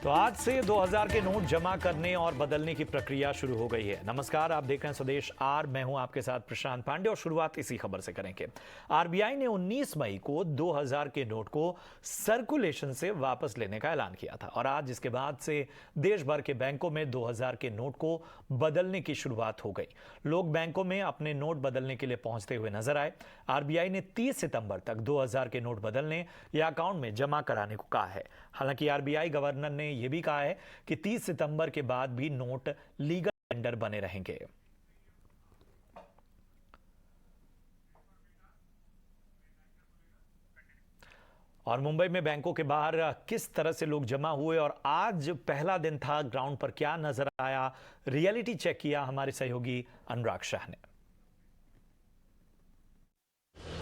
तो आज से 2000 के नोट जमा करने और बदलने की प्रक्रिया शुरू हो गई है। नमस्कार, आप देख रहे हैं स्वदेश आर। मैं हूं आपके साथ प्रशांत पांडे और शुरुआत इसी खबर से करेंगे। आरबीआई ने 19 मई को 2000 के नोट को सर्कुलेशन से वापस लेने का ऐलान किया था और आज इसके बाद से देश भर के बैंकों में 2000 के नोट को बदलने की शुरुआत हो गई। लोग बैंकों में अपने नोट बदलने के लिए पहुंचते हुए नजर आए। आरबीआई ने 30 सितंबर तक 2000 के नोट बदलने या अकाउंट में जमा कराने को कहा है। हालांकि आरबीआई गवर्नर ने यह भी कहा है कि 30 सितंबर के बाद भी नोट लीगल टेंडर बने रहेंगे। और मुंबई में बैंकों के बाहर किस तरह से लोग जमा हुए और आज पहला दिन था, ग्राउंड पर क्या नजर आया, रियलिटी चेक किया हमारे सहयोगी अनुराग शाह ने।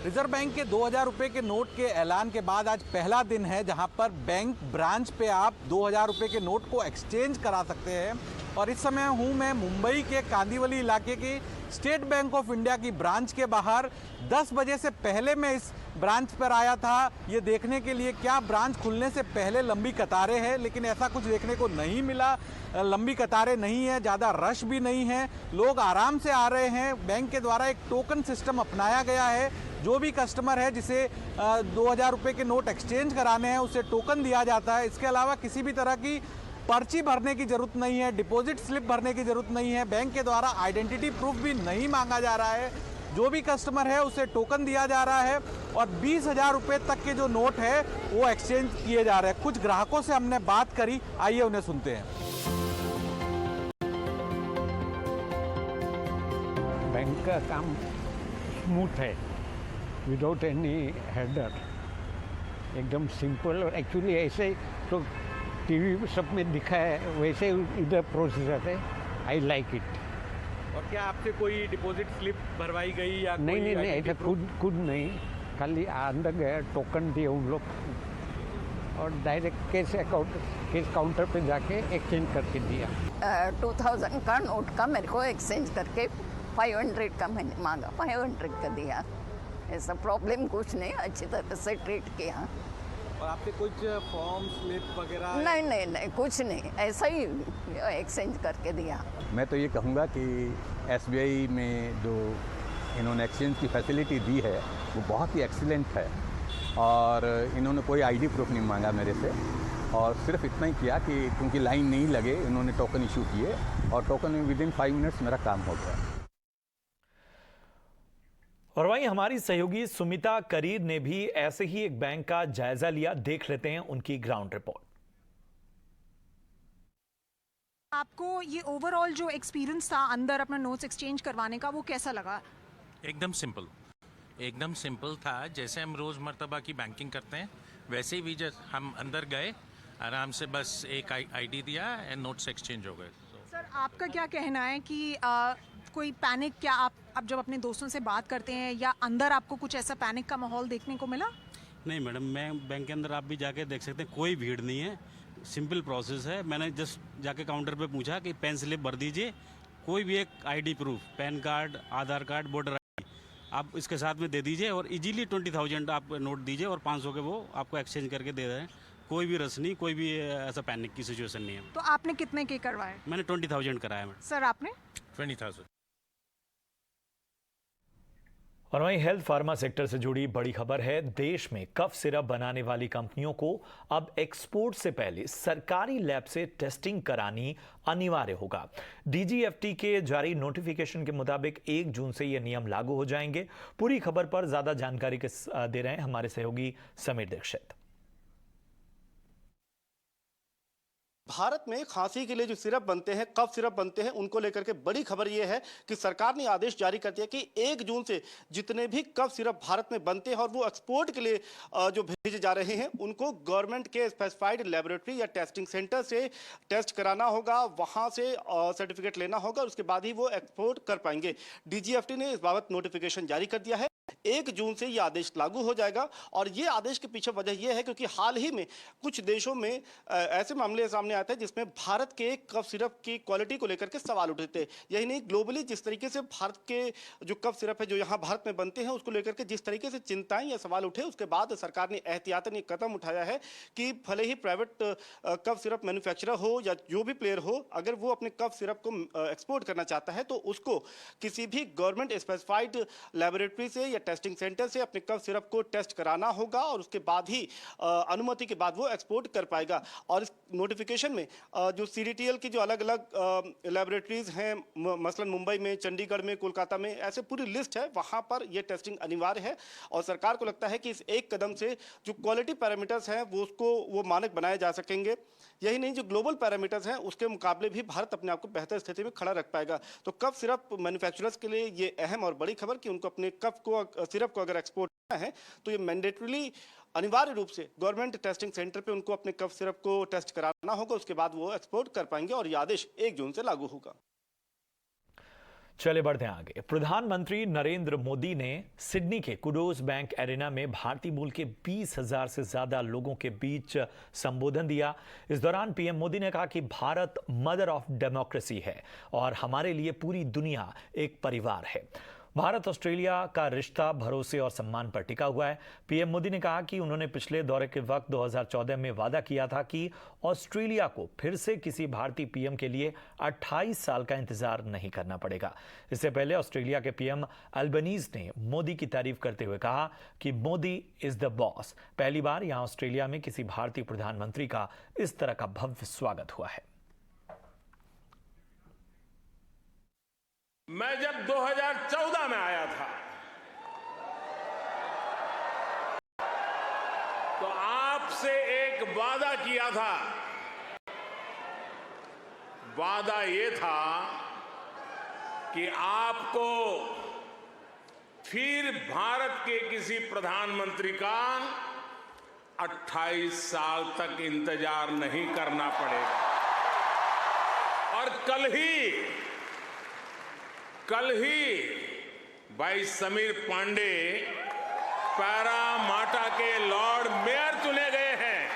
रिजर्व बैंक के 2000 रुपए के नोट के ऐलान के बाद आज पहला दिन है जहां पर बैंक ब्रांच पे आप 2000 रुपए के नोट को एक्सचेंज करा सकते हैं। और इस समय हूं मैं मुंबई के कांदिवली इलाके की स्टेट बैंक ऑफ इंडिया की ब्रांच के बाहर। 10 बजे से पहले मैं इस ब्रांच पर आया था ये देखने के लिए क्या ब्रांच खुलने से पहले लंबी कतारें हैं, लेकिन ऐसा कुछ देखने को नहीं मिला। लंबी कतारें नहीं है, ज़्यादा रश भी नहीं है, लोग आराम से आ रहे हैं। बैंक के द्वारा एक टोकन सिस्टम अपनाया गया है। जो भी कस्टमर है जिसे 2000 रुपये के नोट एक्सचेंज कराने हैं उसे टोकन दिया जाता है। इसके अलावा किसी भी तरह की पर्ची भरने की जरूरत नहीं है, डिपॉजिट स्लिप भरने की जरूरत नहीं है। बैंक के द्वारा आइडेंटिटी प्रूफ भी नहीं मांगा जा रहा है। जो भी कस्टमर है उसे टोकन दिया जा रहा है और 20,000 रुपये तक के जो नोट है वो एक्सचेंज किए जा रहे हैं। कुछ ग्राहकों से हमने बात करी, आइए उन्हें सुनते हैं। बैंक का काम स्मूथ है, विदाउट एनी हेडर, एकदम सिंपल। और एक्चुअली ऐसे तो टीवी सब में दिखा है, वैसे इधर प्रोसीजर है। I like it. और क्या आपसे कोई डिपॉजिट स्लिप भरवाई गई या नहीं, ऐसा खुद नहीं, खाली अंदर गया, टोकन दिए उन लोग और डायरेक्ट केस काउंटर पे जाके एक्सचेंज करके दिया। 2000 का नोट का मेरे को एक्सचेंज करके 500 का मैंने मांगा, 500 का दिया। ऐसा प्रॉब्लम कुछ नहीं, अच्छी तरह से ट्रीट किया। और आपसे कुछ फॉर्म स्लिप वगैरह? नहीं, कुछ नहीं, ऐसा ही एक्सचेंज करके दिया। मैं तो ये कहूँगा कि एसबीआई में जो इन्होंने एक्सचेंज की फैसिलिटी दी है वो बहुत ही एक्सीलेंट है। और इन्होंने कोई आईडी प्रूफ नहीं मांगा मेरे से और सिर्फ इतना ही किया कि क्योंकि लाइन नहीं लगे इन्होंने टोकन इशू किए और टोकन में विदिन 5 मिनट्स मेरा काम हो गया। और वहीं हमारी सहयोगी सुमिता करीर ने भी ऐसे ही एक बैंक का जायजा लिया। देख लेते हैं उनकी ग्राउंड रिपोर्ट। आपको ये ओवरऑल जो एक्सपीरियंस था अंदर अपना नोट्स एक्सचेंज करवाने का, वो कैसा लगा? एकदम सिंपल था। जैसे हम रोज मर्तबा की बैंकिंग करते हैं वैसे ही हम अंदर गए, आराम से बस एक आईडी दिया एंड नोट्स एक्सचेंज हो गए। सर, आपका क्या कहना है कि कोई पैनिक, क्या आप जब अपने दोस्तों से बात करते हैं या अंदर आपको कुछ ऐसा पैनिक का माहौल देखने को मिला? नहीं मैडम, मैं बैंक के अंदर आप भी जाके देख सकते हैं, कोई भीड़ नहीं है, सिंपल प्रोसेस है। मैंने जस्ट जाके काउंटर पे पूछा कि पेन स्लिप भर दीजिए, कोई भी एक आईडी प्रूफ, पैन कार्ड, आधार कार्ड, वोटर आईडी आप इसके साथ में दे दीजिए और इजीली 20,000 आप नोट दीजिए और 500 के वो आपको एक्सचेंज करके दे दें। कोई भी रस नहीं, कोई भी ऐसा पैनिक की सिचुएशन नहीं है। तो आपने कितने के करवाए? मैंने 20,000 कराया मैडम। सर, आपने? 20,000। और वहीं हेल्थ फार्मा सेक्टर से जुड़ी बड़ी खबर है। देश में कफ सिरप बनाने वाली कंपनियों को अब एक्सपोर्ट से पहले सरकारी लैब से टेस्टिंग करानी अनिवार्य होगा। डीजीएफटी के जारी नोटिफिकेशन के मुताबिक 1 जून से ये नियम लागू हो जाएंगे। पूरी खबर पर ज्यादा जानकारी दे रहे हैं हमारे सहयोगी समीर दीक्षित। भारत में खांसी के लिए जो सिरप बनते हैं, कफ सिरप बनते हैं, उनको लेकर के बड़ी खबर यह है कि सरकार ने आदेश जारी कर दिया कि 1 जून से जितने भी कफ सिरप भारत में बनते हैं और वो एक्सपोर्ट के लिए जो भेजे जा रहे हैं उनको गवर्नमेंट के स्पेसिफाइड लेबोरेटरी या टेस्टिंग सेंटर से टेस्ट कराना होगा, वहां से सर्टिफिकेट लेना होगा, उसके बाद ही वो एक्सपोर्ट कर पाएंगे। डीजीएफटी ने इस बाबत नोटिफिकेशन जारी कर दिया है। 1 जून से ये आदेश लागू हो जाएगा और ये आदेश के पीछे वजह यह है क्योंकि हाल ही में कुछ देशों में ऐसे मामले सामने आते हैं जिसमें भारत के कफ सिरप की क्वालिटी को लेकर के सवाल उठे थे। यही नहीं, ग्लोबली जिस तरीके से भारत के जो कफ सिरप है जो यहाँ भारत में बनते हैं उसको लेकर के जिस तरीके से चिंताएं या सवाल उठे, उसके बाद सरकार ने एहतियातन ये कदम उठाया है कि भले ही प्राइवेट कफ सिरप मैन्युफैक्चरर हो या जो भी प्लेयर हो, अगर वो अपने कफ सिरप को एक्सपोर्ट करना चाहता है तो उसको किसी भी गवर्नमेंट स्पेसिफाइड लेबोरेटरी से या टेस्टिंग सेंटर से अपने कफ सिरप को टेस्ट कराना होगा और उसके बाद ही अनुमति के बाद वो एक्सपोर्ट कर पाएगा। और इस नोटिफिकेशन में जो सीडीटीएल की जो अलग अलग लेबोरेटरीज हैं, मसलन मुंबई में, चंडीगढ़ में, कोलकाता में, ऐसे पूरी लिस्ट है, वहां पर ये टेस्टिंग अनिवार्य है। और सरकार को लगता है कि इस एक कदम से जो क्वालिटी पैरामीटर्स हैं वो मानक बनाए जा सकेंगे। यही नहीं, जो ग्लोबल पैरामीटर्स हैं उसके मुकाबले भी भारत अपने आप को बेहतर स्थिति में खड़ा रख पाएगा। तो कफ सिरप मैन्युफैक्चरर्स के लिए ये अहम और बड़ी खबर कि उनको अपने सिरप को अगर एक्सपोर्ट करना है तो ये मैंडेटरीली अनिवार्य रूप से गवर्नमेंट टेस्टिंग सेंटर पे उनको अपने कफ सिरप को टेस्ट कराना होगा, उसके बाद वो एक्सपोर्ट कर पाएंगे और ये आदेश 1 जून से लागू होगा। चले बढ़ते हैं आगे। प्रधानमंत्री नरेंद्र मोदी ने सिडनी के कुडोज बैंक एरिना में भारतीय मूल के 20,000 से ज्यादा लोगों के बीच संबोधन दिया। इस दौरान पीएम मोदी ने कहा कि भारत मदर ऑफ डेमोक्रेसी है और हमारे लिए पूरी दुनिया एक परिवार है। भारत ऑस्ट्रेलिया का रिश्ता भरोसे और सम्मान पर टिका हुआ है। पीएम मोदी ने कहा कि उन्होंने पिछले दौरे के वक्त 2014 में वादा किया था कि ऑस्ट्रेलिया को फिर से किसी भारतीय पीएम के लिए 28 साल का इंतजार नहीं करना पड़ेगा। इससे पहले ऑस्ट्रेलिया के पीएम अल्बनीज ने मोदी की तारीफ करते हुए कहा कि मोदी इज द बॉस। पहली बार यहां ऑस्ट्रेलिया में किसी भारतीय प्रधानमंत्री का इस तरह का भव्य स्वागत हुआ है। मैं जब 2014 में आया था तो आपसे एक वादा किया था। वादा ये था कि आपको फिर भारत के किसी प्रधानमंत्री का 28 साल तक इंतजार नहीं करना पड़ेगा। और कल ही भाई समीर पांडे पैरामाटा के लॉर्ड मेयर चुने गए हैं।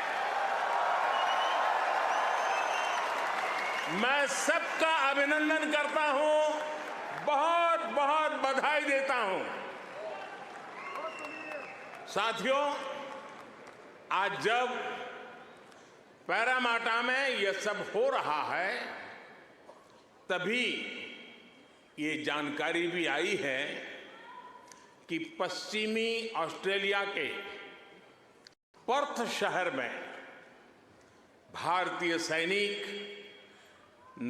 मैं सबका अभिनंदन करता हूं, बहुत बहुत बधाई देता हूं। साथियों, आज जब पैरामाटा में यह सब हो रहा है तभी ये जानकारी भी आई है कि पश्चिमी ऑस्ट्रेलिया के पर्थ शहर में भारतीय सैनिक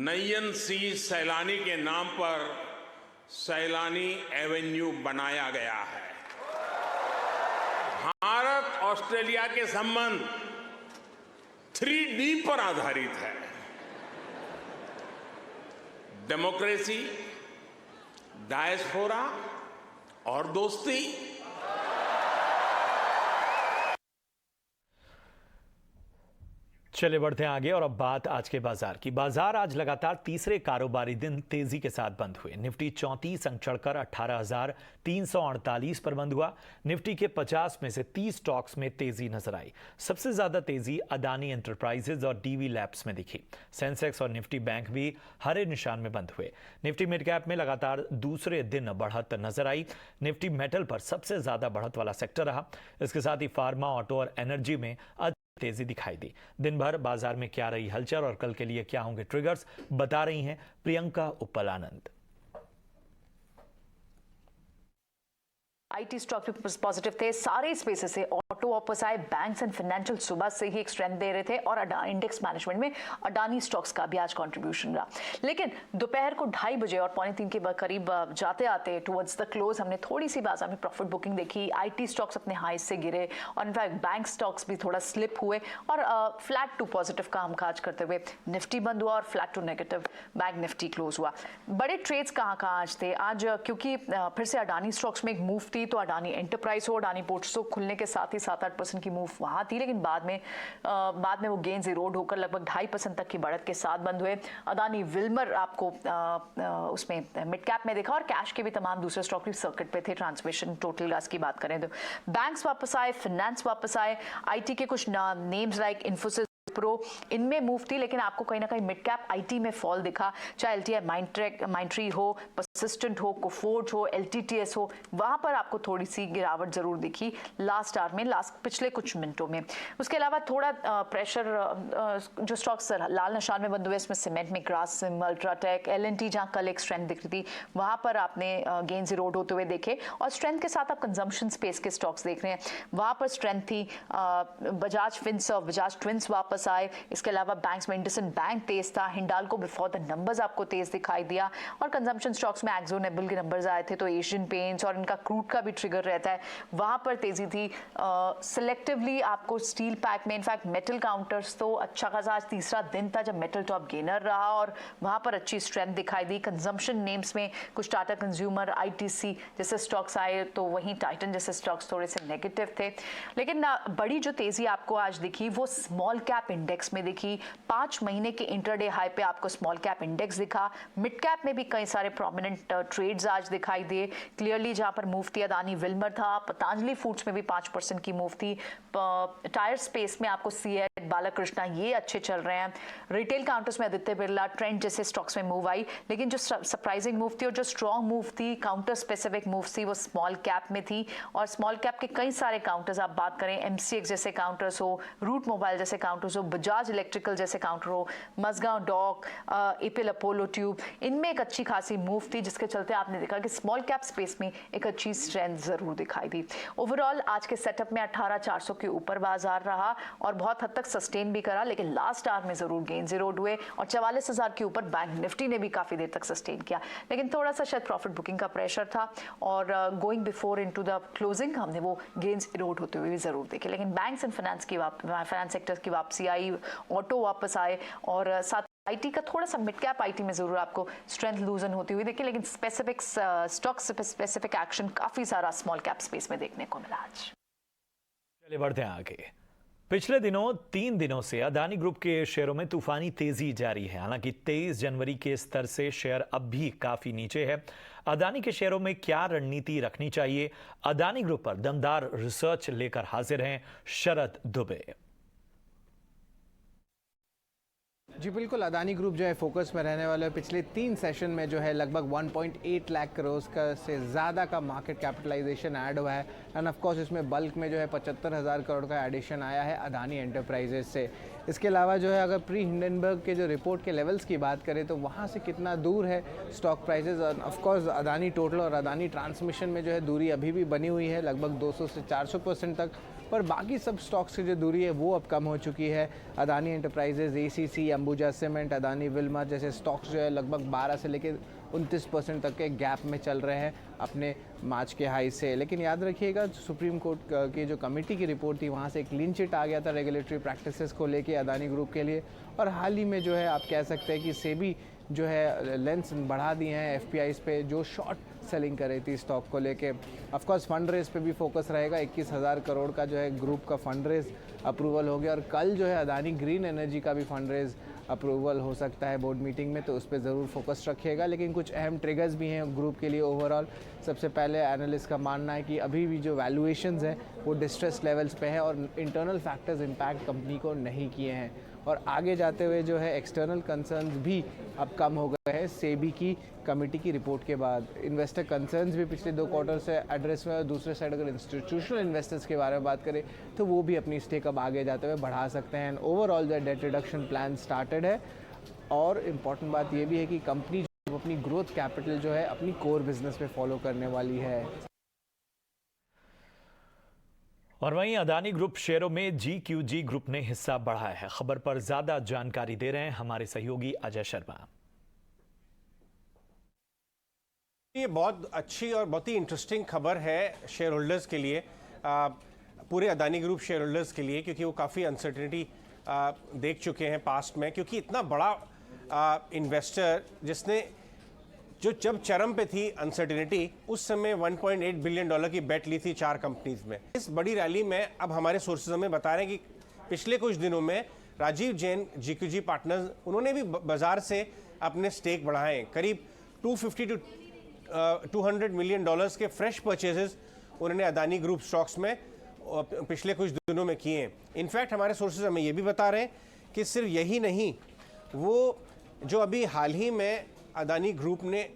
नयन सिंह सैलानी के नाम पर सैलानी एवेन्यू बनाया गया है। भारत ऑस्ट्रेलिया के संबंध 3D पर आधारित है। डेमोक्रेसी, डायस्पोरा और दोस्ती। चले बढ़ते हैं आगे और अब बात आज के बाजार की। बाजार आज लगातार तीसरे कारोबारी दिन तेजी के साथ बंद हुए। निफ्टी 34 अंक चढ़कर 18,348 पर बंद हुआ। निफ्टी के 50 में से 30 स्टॉक्स में तेजी नजर आई। सबसे ज्यादा तेजी अदानी एंटरप्राइजेज और डीवी लैब्स में दिखी। सेंसेक्स और निफ्टी बैंक भी हरे निशान में बंद हुए। निफ्टी मिड कैप में लगातार दूसरे दिन बढ़त नजर आई। निफ्टी मेटल पर सबसे ज्यादा बढ़त वाला सेक्टर रहा। इसके साथ ही फार्मा, ऑटो और एनर्जी में तेजी दिखाई दी। दिन भर बाजार में क्या रही हलचल और कल के लिए क्या होंगे ट्रिगर्स, बता रही हैं प्रियंका उपलानंद। आईटी स्टॉक भी पॉजिटिव थे, सारे स्पेसेस से ऑटो वापस आए, बैंक्स एंड फाइनेंशियल सुबह से ही एक स्ट्रेंथ दे रहे थे और इंडेक्स मैनेजमेंट में अडानी स्टॉक्स का भी आज कंट्रीब्यूशन रहा। लेकिन दोपहर को 2:30 बजे और 2:45 के करीब जाते आते टुवर्ड्स द क्लोज हमने थोड़ी सी बाजार में प्रॉफिट बुकिंग देखी। आईटी स्टॉक्स अपने हाई से गिरे और इनफैक्ट बैंक स्टॉक्स भी थोड़ा स्लिप हुए और फ्लैट टू पॉजिटिव का हम काज करते हुए निफ्टी बंद हुआ और flat to negative bank Nifty close हुआ। बड़े ट्रेड्स कहाँ आज थे? आज क्योंकि फिर से अडानी स्टॉक्स में एक मूव थी थी तो अडानी एंटरप्राइज हो, अडानी पोर्ट्स हो, खुलने के साथ ही 7-8% की मूव वहाँ थी, लेकिन बाद में वो गेन्स इरोड होकर लगभग 2.5% तक की बढ़त के साथ बंद हुए। अडानी विल्मर आपको उसमें मिड कैप में देखा और कैश के भी तमाम दूसरे स्टॉक भी सर्किट पे थे। ट्रांसमिशन, टोटल गैस की बात करें तो बैंक्स वापस आए, फाइनेंस वापस आए, आईटी के कुछ नेम्स लाइक इन्फोसिस, प्रो, इनमें मूव थी, लेकिन आपको कहीं ना कहीं मिड कैप आईटी में फॉल दिखा। चाहे एलटीआई माइंडट्री हो, परसिस्टेंट हो, कोफोर्ज हो, एलटीटीएस हो, वहां पर आपको थोड़ी सी गिरावट जरूर दिखी लास्ट आवर में, पिछले कुछ मिनटों में। उसके अलावा थोड़ा प्रेशर जो स्टॉक्स लाल निशान में बंद हुए, इसमें सीमेंट में ग्रासिम, अल्ट्राटेक, एलएनटी, जहां कल एक स्ट्रेंथ दिख रही थी, वहां पर आपने गेन्स इरोड होते हुए देखे। और स्ट्रेंथ के साथ आप कंजम्पशन स्पेस के स्टॉक्स देख रहे हैं, वहां पर स्ट्रेंथ थी। बजाज फिनसर्व, बजाज ट्विंस वापस आए। इसके अलावा बैंक्स में इंडसइंड बैंक तेज था, हिंडाल्को बिफोर द नंबर्स आपको तेज दिखाई दिया। और कंजम्पशन स्टॉक्स में एक्सो नोबेल के नंबर्स आए थे तो एशियन पेंट्स और इनका क्रूड का भी ट्रिगर रहता है, वहां पर तेजी थी। सिलेक्टिवली आपको स्टील पैक में, इनफैक्ट मेटल काउंटर्स तो अच्छा खासा, आज तीसरा दिन था जब मेटल टॉप गेनर रहा और वहां पर अच्छी स्ट्रेंथ दिखाई दी। कंजम्पशन नेम्स में कुछ टाटा कंज्यूमर, आईटीसी जैसे स्टॉक्स आए, तो वहीं टाइटन जैसे स्टॉक्स थोड़े से नेगेटिव थे। लेकिन बड़ी जो तेजी आपको आज दिखी वो स्मॉल कैप इंडेक्स में दिखी। 5 महीने के इंटरडे हाई पे आपको स्मॉल कैप इंडेक्स दिखा। मिड कैप में भी कई सारे प्रोमिनेंट ट्रेड्स आज दिखाई दिए। क्लियरली जहां पर मूव थी अदानी विल्मर था, पतंजलि फूड्स में भी 5% की मूव थी। टायर स्पेस में आपको सीएट, बालाकृष्णा ये अच्छे चल रहे हैं। रिटेल काउंटर्स में आदित्य बिरला, ट्रेंड जैसे स्टॉक्स में मूव आई, लेकिन जो सरप्राइजिंग मूव थी और जो स्ट्रॉन्ग मूव थी, काउंटर स्पेसिफिक मूव थी, वो स्मॉल कैप में थी। और स्मॉल कैप के कई सारे काउंटर्स आप बात करें, एमसीएक्स जैसे काउंटर्स हो, रूट मोबाइल जैसे काउंटर्स हो, बजाज इलेक्ट्रिकल जैसे काउंटर हो, Mazagon dock, APL Apollo tube, इनमें एक अच्छी खासी मूव थी, जिसके चलते आपने देखा कि स्मॉल कैप स्पेस में एक अच्छी स्ट्रेंथ जरूर दिखाई दी। ओवरऑल आज के सेटअप में 18,400 के ऊपर बाजार रहा और बहुत हद तक सस्टेन भी करा, लेकिन लास्ट आवर में जरूर गेन्स इरोड हुए और 44,000 के ऊपर बैंक निफ्टी ने भी काफी देर तक सस्टेन किया, लेकिन थोड़ा सा शायद प्रॉफिट बुकिंग का प्रेशर था और going before into the closing हमने वो गेन्स इरोड होते हुए भी जरूर देखे। लेकिन बैंक्स एंड फाइनेंस सेक्टर की वापसी आई, ऑटो वापस आए और साथ आईटी का थोड़ा सा मिड कैप आईटी में जरूर आपको स्ट्रेंथ लूजन होती हुई देखी, लेकिन स्पेसिफिक स्टॉक स्पेसिफिक एक्शन काफी सारा स्मॉल कैप स्पेस में देखने को मिला आज। चलिए बढ़ते हैं आगे। पिछले दिनों 3 दिनों से अदानी ग्रुप के शेयरों में तूफानी तेजी जारी है। हालांकि 23 जनवरी के स्तर से शेयर अब भी काफी नीचे है। अदानी के शेयरों में क्या रणनीति रखनी चाहिए? अदानी ग्रुप पर दमदार रिसर्च लेकर हाजिर हैं शरद दुबे। जी बिल्कुल, अदानी ग्रुप जो है फोकस में रहने वाले है। पिछले 3 सेशन में जो है लगभग 1.8 लाख करोड़ का से ज़्यादा का मार्केट कैपिटलाइजेशन ऐड हुआ है एंड ऑफ कोर्स इसमें बल्क में जो है 75,000 करोड़ का एडिशन आया है अदानी एंटरप्राइजेस से। इसके अलावा जो है अगर प्री हिंडनबर्ग के जो रिपोर्ट के लेवल्स की बात करें तो वहाँ से कितना दूर है स्टॉक प्राइसेस, और ऑफ कोर्स अदानी टोटल और अदानी ट्रांसमिशन में जो है दूरी अभी भी बनी हुई है लगभग 200 से 400% तक, पर बाकी सब स्टॉक्स की जो दूरी है वो अब कम हो चुकी है। Adani enterprises, ACC, Ambuja cement, Adani Wilmer जैसे स्टॉक्स जो है लगभग 12 से लेकर 29% तक के गैप में चल रहे हैं अपने मार्च के हाई से। लेकिन याद रखिएगा सुप्रीम कोर्ट की जो कमेटी की रिपोर्ट थी वहाँ से एक क्लीन चिट आ गया था रेगुलेटरी प्रैक्टिसेस को लेके अदानी ग्रुप के लिए, और हाल ही में जो है आप कह सकते हैं कि सेबी जो है लेंस बढ़ा दिए हैं एफपीआईज पे जो शॉर्ट सेलिंग कर रही थी स्टॉक को लेके। ऑफ कोर्स फंड रेज पे भी फोकस रहेगा। 21,000 करोड़ का जो है ग्रुप का फंड रेज अप्रूवल हो गया और कल जो है अदानी ग्रीन एनर्जी का भी फंड रेज अप्रूवल हो सकता है बोर्ड मीटिंग में, तो उस पर ज़रूर फोकस रखिएगा। लेकिन कुछ अहम ट्रिगर्स भी हैं ग्रुप के लिए ओवरऑल। सबसे पहले एनालिस्ट का मानना है कि अभी भी जो वैल्यूएशंस हैं वो डिस्ट्रेस लेवल्स पे है और इंटरनल फैक्टर्स इम्पैक्ट कंपनी को नहीं किए हैं, और आगे जाते हुए जो है एक्सटर्नल कंसर्न्स भी अब कम हो गए हैं सेबी की कमेटी की रिपोर्ट के बाद। इन्वेस्टर कंसर्न्स भी पिछले 2 क्वार्टर से एड्रेस में, और दूसरे साइड अगर इंस्टीट्यूशनल इन्वेस्टर्स के बारे में बात करें तो वो भी अपनी स्टेक अब आगे जाते हुए बढ़ा सकते हैं। ओवरऑल जो डेट रिडक्शन प्लान स्टार्टेड है, और इम्पॉर्टेंट बात ये भी है कि कंपनी जो अपनी ग्रोथ कैपिटल जो है अपनी कोर बिजनेस पे फॉलो करने वाली है। और वहीं अदानी ग्रुप शेयरों में GQG ग्रुप ने हिस्सा बढ़ाया है। खबर पर ज्यादा जानकारी दे रहे हैं हमारे सहयोगी अजय शर्मा। ये बहुत अच्छी और बहुत ही इंटरेस्टिंग खबर है शेयर होल्डर्स के लिए, पूरे अदानी ग्रुप शेयर होल्डर्स के लिए, क्योंकि वो काफ़ी अनसर्टेनिटी देख चुके हैं पास्ट में, क्योंकि इतना बड़ा इन्वेस्टर जिसने जो जब चरम पे थी अनसर्टिनिटी, उस समय 1.8 बिलियन डॉलर की बेट ली थी 4 कंपनीज में। इस बड़ी रैली में अब हमारे सोर्सेज हमें बता रहे हैं कि पिछले कुछ दिनों में राजीव जैन GQG पार्टनर्स उन्होंने भी बाजार से अपने स्टेक बढ़ाए। करीब 250 to 200 मिलियन डॉलर्स के फ्रेश परचेजेस उन्होंने अदानी ग्रुप स्टॉक्स में पिछले कुछ दिनों में किए हैं। इनफैक्ट हमारे सोर्सेज हमें ये भी बता रहे हैं कि सिर्फ यही नहीं, वो जो अभी हाल ही में अदानी ग्रुप ने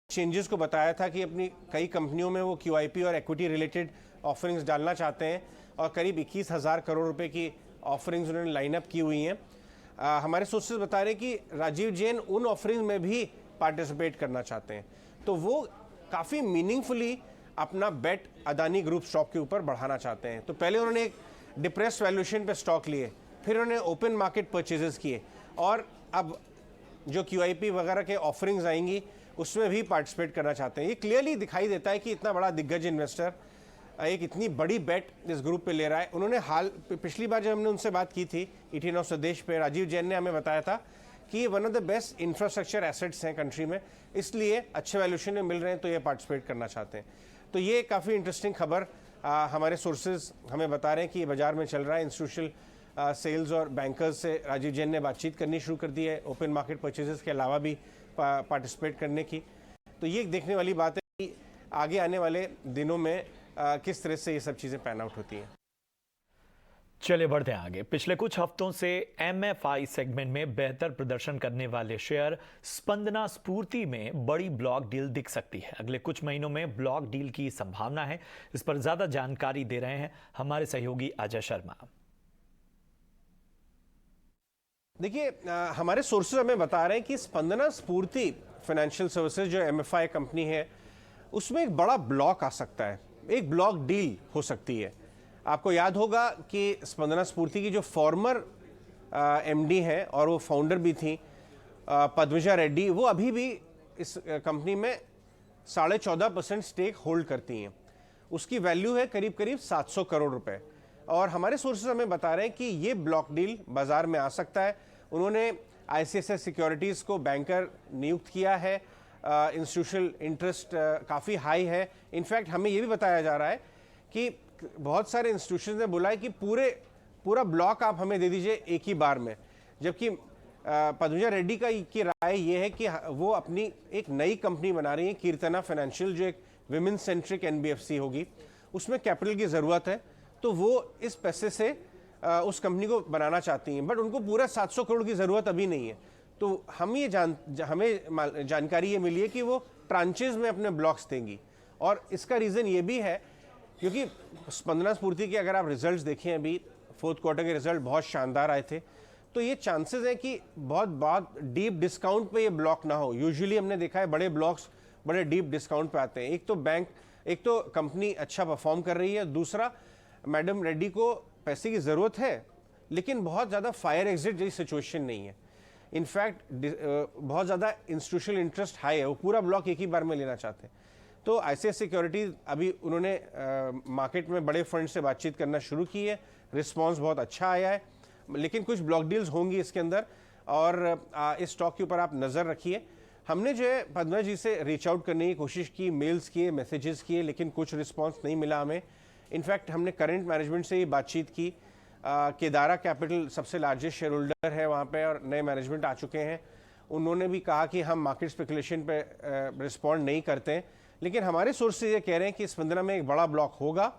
चेंजेस को बताया था कि अपनी कई कंपनियों में वो QIP और इक्विटी रिलेटेड ऑफरिंग्स डालना चाहते हैं और करीब 21,000 करोड़ रुपए की ऑफरिंग्स उन्होंने लाइनअप की हुई हैं। हमारे सोर्सेज बता रहे हैं कि राजीव जैन उन ऑफरिंग्स में भी पार्टिसिपेट करना चाहते हैं, तो वो काफ़ी मीनिंगफुली अपना बेट अदानी ग्रुप स्टॉक के ऊपर बढ़ाना चाहते हैं। तो पहले उन्होंने एक डिप्रेस्ड वैल्यूएशन पे स्टॉक लिए, फिर उन्होंने ओपन मार्केट परचेजेस किए और अब जो QIP वगैरह के ऑफरिंग्स आएंगी उसमें भी पार्टिसिपेट करना चाहते हैं। ये क्लियरली दिखाई देता है कि इतना बड़ा दिग्गज इन्वेस्टर एक इतनी बड़ी बेट इस ग्रुप पे ले रहा है। उन्होंने पिछली बार जब हमने उनसे बात की थी 18 ऑफ स्वदेश पे, राजीव जैन ने हमें बताया था कि ये one of the best infrastructure assets हैं कंट्री में, इसलिए अच्छे वैल्यूएशन में मिल रहे हैं तो ये पार्टिसिपेट करना चाहते हैं। तो ये काफ़ी इंटरेस्टिंग खबर हमारे सोर्सेज हमें बता रहे हैं कि ये बाजार में चल रहा है। इंस्टीट्यूशनल सेल्स और बैंकर्स से राजीव जैन ने बातचीत करनी शुरू कर दी है, ओपन मार्केट परचेजेस के अलावा भी पार्टिसिपेट करने की। तो ये देखने वाली बात है कि आगे आने वाले दिनों में किस तरह से ये सब चीज़ें पैन आउट होती हैं। चलिए बढ़ते हैं आगे। पिछले कुछ हफ्तों से MFI सेगमेंट में बेहतर प्रदर्शन करने वाले शेयर स्पंदना स्फूर्ति में बड़ी ब्लॉक डील दिख सकती है। अगले कुछ महीनों में ब्लॉक डील की संभावना है। इस पर ज्यादा जानकारी दे रहे हैं हमारे सहयोगी अजय शर्मा। देखिए, हमारे सोर्सेज हमें बता रहे हैं कि स्पंदना स्फूर्ति फाइनेंशियल सर्विसेज जो MFI कंपनी है उसमें एक बड़ा ब्लॉक आ सकता है, एक ब्लॉक डील हो सकती है। आपको याद होगा कि स्पंदना स्फूर्ति की जो फॉर्मर MD हैं और वो फाउंडर भी थी पद्मजा रेड्डी, वो अभी भी इस कंपनी में 14.5% स्टेक होल्ड करती हैं। उसकी वैल्यू है करीब करीब 700 करोड़ रुपए और हमारे सोर्सेज हमें बता रहे हैं कि ये ब्लॉक डील बाजार में आ सकता है। उन्होंने ICICI सिक्योरिटीज़ को बैंकर नियुक्त किया है, इंस्टीट्यूशनल इंटरेस्ट काफ़ी हाई है। इनफैक्ट हमें ये भी बताया जा रहा है कि बहुत सारे इंस्टीट्यूशन ने बोला है कि पूरा ब्लॉक आप हमें दे दीजिए एक ही बार में, जबकि पद्मजा रेड्डी की राय ये है कि वो अपनी एक नई कंपनी बना रही है, कीर्तना फाइनेंशियल, जो एक विमेन सेंट्रिक NBFC होगी। उसमें कैपिटल की ज़रूरत है, तो वो इस पैसे से उस कंपनी को बनाना चाहती हैं, बट उनको पूरा 700 करोड़ की ज़रूरत अभी नहीं है। तो हमें जानकारी ये मिली है कि वो ट्रांचेज में अपने ब्लॉक्स देंगी और इसका रीज़न ये भी है क्योंकि स्पंदना स्फूर्ति के अगर आप रिजल्ट्स देखें, अभी फोर्थ क्वार्टर के रिजल्ट बहुत शानदार आए थे, तो ये चांसेस है कि बहुत डीप डिस्काउंट पे ये ब्लॉक ना हो। यूजुअली हमने देखा है बड़े ब्लॉक्स बड़े डीप डिस्काउंट पे आते हैं। एक तो कंपनी अच्छा परफॉर्म कर रही है, दूसरा मैडम रेड्डी को पैसे की ज़रूरत है लेकिन बहुत ज़्यादा फायर एग्जिट जैसी सिचुएशन नहीं है। इनफैक्ट बहुत ज़्यादा इंस्टीट्यूशनल इंटरेस्ट हाई है, वो पूरा ब्लॉक एक ही बार में लेना चाहते हैं। तो ICICI सिक्योरिटीज़ अभी उन्होंने मार्केट में बड़े फंड से बातचीत करना शुरू की है, रिस्पांस बहुत अच्छा आया है, लेकिन कुछ ब्लॉक डील्स होंगी इसके अंदर और इस स्टॉक के ऊपर आप नज़र रखिए। हमने जो है पद्मा जी से रीच आउट करने की कोशिश की, मेल्स किए, मैसेजेस किए, लेकिन कुछ रिस्पांस नहीं मिला हमें। इनफैक्ट हमने करंट मैनेजमेंट से ही बातचीत की। केदारा कैपिटल सबसे लार्जेस्ट शेयर होल्डर है वहाँ पे और नए मैनेजमेंट आ चुके हैं। उन्होंने भी कहा कि हम मार्केट स्पेकुलेशन पे रिस्पॉन्ड नहीं करते हैं, लेकिन हमारे सोर्स से ये कह रहे हैं कि स्पंदना में एक बड़ा ब्लॉक होगा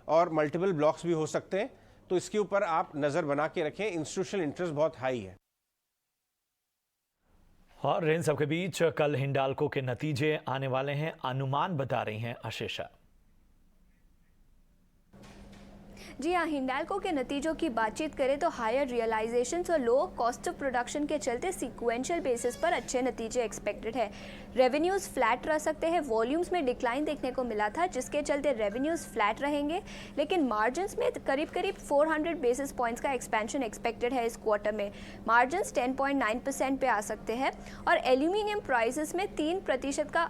और मल्टीपल ब्लॉक्स भी हो सकते हैं, तो इसके ऊपर आप नज़र बना के रखें। इंस्टीट्यूशनल इंटरेस्ट बहुत हाई है। और इन सबके बीच कल हिंडाल्को के नतीजे आने वाले हैं, अनुमान बता रही हैं आशीषा। जी हाँ, हिंडाल्को के नतीजों की बातचीत करें तो हायर रियलाइजेशंस और लो कॉस्ट ऑफ प्रोडक्शन के चलते सीक्वेंशियल बेसिस पर अच्छे नतीजे एक्सपेक्टेड है। रेवेन्यूज़ फ्लैट रह सकते हैं, वॉल्यूम्स में डिक्लाइन देखने को मिला था जिसके चलते रेवेन्यूज़ फ्लैट रहेंगे, लेकिन मार्जिन्स में करीब 400 बेसिस पॉइंट्स का एक्सपेंशन एक्सपेक्टेड है इस क्वार्टर में। मार्जिन्स 10.9% पे आ सकते हैं और एल्यूमिनियम प्राइसेस में 3% का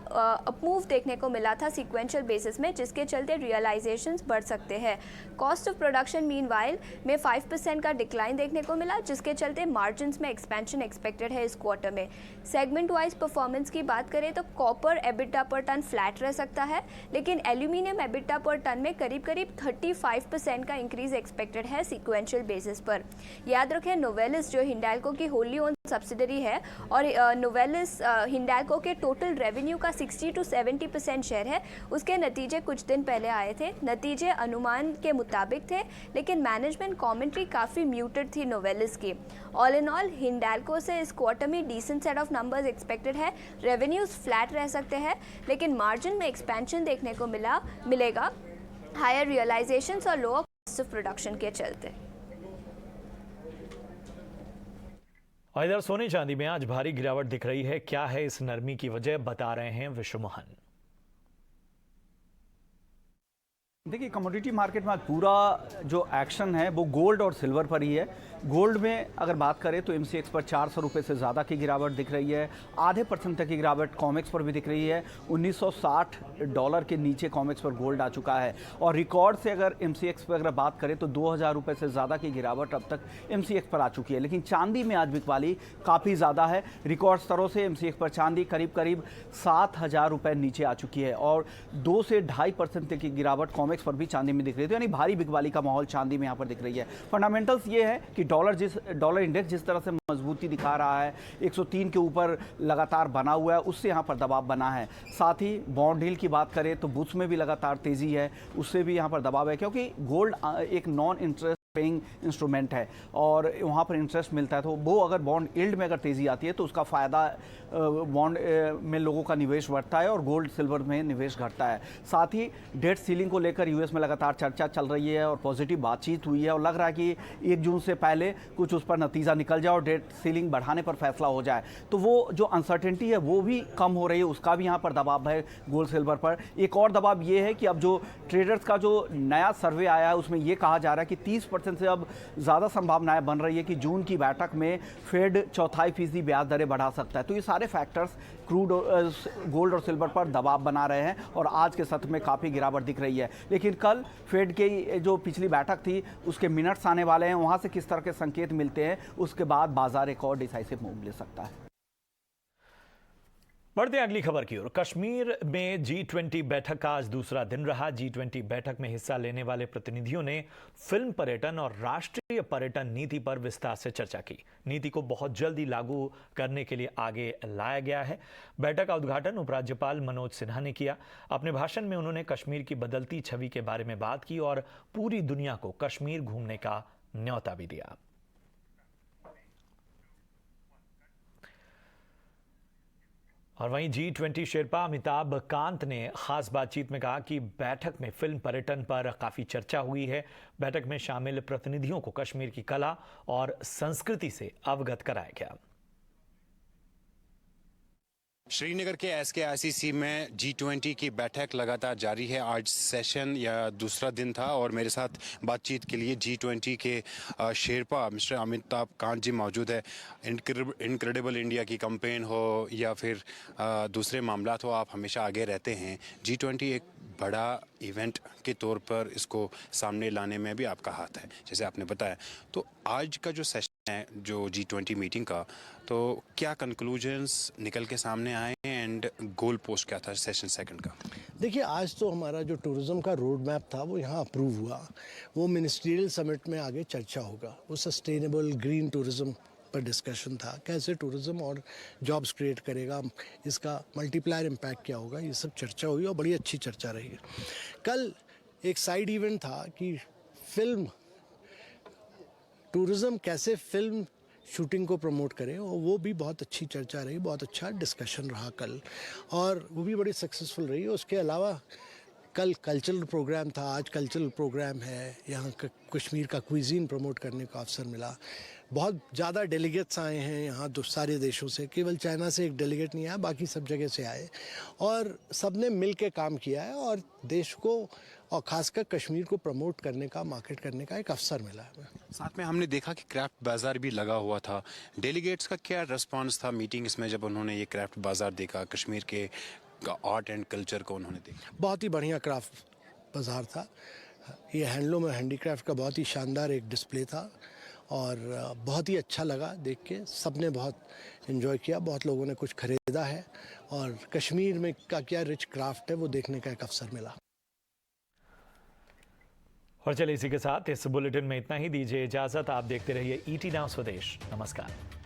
अपमूव देखने को मिला था सीक्वेंशियल बेसिस में, जिसके चलते रियलाइजेशंस बढ़ सकते हैं। कॉस्ट ऑफ प्रोडक्शन मीनवाइल में 5% का डिक्लाइन देखने को मिला, जिसके चलते मार्जिन्स में एक्सपेंशन एक्सपेक्टेड है इस क्वार्टर में। सेगमेंट वाइज परफॉर्मेंस की बात करें तो कॉपर एबिटा पर टन फ्लैट रह सकता है, लेकिन एल्यूमिनियम एबिटा पर टन में करीब 35% का इंक्रीज एक्सपेक्टेड है सीक्वेंशियल बेसिस पर। याद रखें नोवेलिस जो हिंडाल्को की होली ओन सब्सिडरी है और नोवेलिस हिंडाल्को के टोटल रेवेन्यू का 60 to 70% शेयर है, उसके नतीजे कुछ दिन पहले आए थे। नतीजे अनुमान के मुताबिक थे, लेकिन मैनेजमेंट कमेंट्री काफ़ी म्यूटेड थी नोवेलिस की। ऑल इन ऑल हिंडाल्को से इस क्वार्टर में decent set of numbers expected है। रेवेन्यूज फ्लैट रह सकते हैं, लेकिन मार्जिन में एक्सपेंशन देखने को मिलेगा हायर रियलाइजेशंस और लोअर कॉस्ट ऑफ प्रोडक्शन के चलते। और इधर सोने चांदी में आज भारी गिरावट दिख रही है। क्या है इस नरमी की वजह, बता रहे हैं विश्वमोहन। देखिए कमोडिटी मार्केट में आज पूरा जो एक्शन है वो गोल्ड और सिल्वर पर ही है। गोल्ड में अगर बात करें तो MCX पर 400 रुपये से ज़्यादा की गिरावट दिख रही है। आधे % तक की गिरावट कॉमेक्स पर भी दिख रही है। $1960 के नीचे कॉमेक्स पर गोल्ड आ चुका है। और रिकॉर्ड से अगर MCX पर अगर बात करें तो 2000 रुपये से ज़्यादा की गिरावट अब तक MCX पर आ चुकी है। लेकिन चांदी में आज बिकवाली काफ़ी ज़्यादा है। रिकॉर्ड स्तरों से MCX पर चांदी करीब 7000 रुपये नीचे आ चुकी है और 2 से 2.5% तक की गिरावट कॉमेक्स पर भी चांदी में दिख रही है। तो यानी भारी बिकवाली का माहौल चांदी में यहाँ पर दिख रही है। फंडामेंटल्स ये है कि डॉलर इंडेक्स जिस तरह से मजबूती दिखा रहा है, 103 के ऊपर लगातार बना हुआ है, उससे यहाँ पर दबाव बना है। साथ ही बॉन्ड डील की बात करें तो बुट्स में भी लगातार तेज़ी है, उससे भी यहाँ पर दबाव है, क्योंकि गोल्ड एक नॉन इंटरेस्ट पेइंग इंस्ट्रूमेंट है और वहाँ पर इंटरेस्ट मिलता है। तो वो अगर बॉन्ड यील्ड में अगर तेज़ी आती है तो उसका फ़ायदा बॉन्ड में लोगों का निवेश बढ़ता है और गोल्ड सिल्वर में निवेश घटता है। साथ ही डेट सीलिंग को लेकर US में लगातार चर्चा चल रही है और पॉजिटिव बातचीत हुई है और लग रहा है कि 1 जून से पहले कुछ उस पर नतीजा निकल जाए और डेट सीलिंग बढ़ाने पर फैसला हो जाए। तो वो जो अनसर्टेनिटी है वो भी कम हो रही है, उसका भी यहाँ पर दबाव है गोल्ड सिल्वर पर। एक और दबाव ये है कि अब जो ट्रेडर्स का जो नया सर्वे आया है उसमें ये कहा जा रहा है कि 30% से अब ज़्यादा संभावनाएं बन रही है कि जून की बैठक में फेड 4.5% ब्याज दरें बढ़ा सकता है। तो ये सारे फैक्टर्स क्रूड गोल्ड और सिल्वर पर दबाव बना रहे हैं और आज के सत्र में काफ़ी गिरावट दिख रही है। लेकिन कल फेड की जो पिछली बैठक थी उसके मिनट्स आने वाले हैं, वहाँ से किस तरह के संकेत मिलते हैं उसके बाद बाजार एक और डिसाइसिव मूव ले सकता है। बढ़ते हैं अगली खबर की ओर। कश्मीर में G20 बैठक का आज दूसरा दिन रहा। G20 बैठक में हिस्सा लेने वाले प्रतिनिधियों ने फिल्म पर्यटन और राष्ट्रीय पर्यटन नीति पर विस्तार से चर्चा की। नीति को बहुत जल्दी लागू करने के लिए आगे लाया गया है। बैठक का उद्घाटन उपराज्यपाल मनोज सिन्हा ने किया। अपने भाषण में उन्होंने कश्मीर की बदलती छवि के बारे में बात की और पूरी दुनिया को कश्मीर घूमने का न्योता भी दिया। और वहीं G20 शेरपा अमिताभ कांत ने खास बातचीत में कहा कि बैठक में फिल्म पर्यटन पर काफ़ी चर्चा हुई है। बैठक में शामिल प्रतिनिधियों को कश्मीर की कला और संस्कृति से अवगत कराया गया। श्रीनगर के SKICC में G20 की बैठक लगातार जारी है। आज सेशन या दूसरा दिन था और मेरे साथ बातचीत के लिए G20 के शेरपा मिस्टर अमिताभ कांत जी मौजूद है। इनक्रेडिबल इंडिया की कैंपेन हो या फिर दूसरे मामला हो, आप हमेशा आगे रहते हैं। G20 एक बड़ा इवेंट के तौर पर इसको सामने लाने में भी आपका हाथ है, जैसे आपने बताया। तो आज का जो सेशन है जो G20 मीटिंग का, तो क्या कंक्लूजन्स निकल के सामने आए एंड गोल पोस्ट क्या था सेशन सेकंड का? देखिए, आज तो हमारा जो टूरिज़्म का रोड मैप था वो यहाँ अप्रूव हुआ। वो मिनिस्ट्रियल समिट में आगे चर्चा होगा। वो सस्टेनेबल ग्रीन टूरिज़्म पर डिस्कशन था, कैसे टूरिज़्म और जॉब्स क्रिएट करेगा, इसका मल्टीप्लायर इम्पैक्ट क्या होगा, ये सब चर्चा हुई और बड़ी अच्छी चर्चा रही है। कल एक साइड इवेंट था कि फिल्म टूरिज़्म कैसे फिल्म शूटिंग को प्रमोट करें, और वो भी बहुत अच्छी चर्चा रही, बहुत अच्छा डिस्कशन रहा कल, और वो भी बड़ी सक्सेसफुल रही। उसके अलावा कल कल्चरल प्रोग्राम था, आज कल्चरल प्रोग्राम है। यहाँ कश्मीर का क्विजीन प्रमोट करने का अवसर मिला। बहुत ज़्यादा डेलीगेट्स आए हैं यहाँ सारे देशों से, केवल चाइना से एक डेलीगेट नहीं आया, बाकी सब जगह से आए, और सब ने मिल के काम किया है और देश को और ख़ासकर कश्मीर को प्रमोट करने का, मार्केट करने का एक अवसर मिला है। साथ में हमने देखा कि क्राफ्ट बाज़ार भी लगा हुआ था। डेलीगेट्स का क्या रिस्पांस था मीटिंग्स में जब उन्होंने ये क्राफ्ट बाज़ार देखा, कश्मीर के आर्ट एंड कल्चर को उन्होंने देखा? बहुत ही बढ़िया क्राफ्ट बाज़ार था। ये हैंडलूम और हैंडीक्राफ्ट का बहुत ही शानदार एक डिस्प्ले था और बहुत ही अच्छा लगा देख के। सबने बहुत एंजॉय किया, बहुत लोगों ने कुछ खरीदा है और कश्मीर में का क्या रिच क्राफ्ट है वो देखने का एक अवसर मिला। और चलिए इसी के साथ इस बुलेटिन में इतना ही। दीजिए इजाजत। आप देखते रहिए ET नाउ स्वदेश। नमस्कार।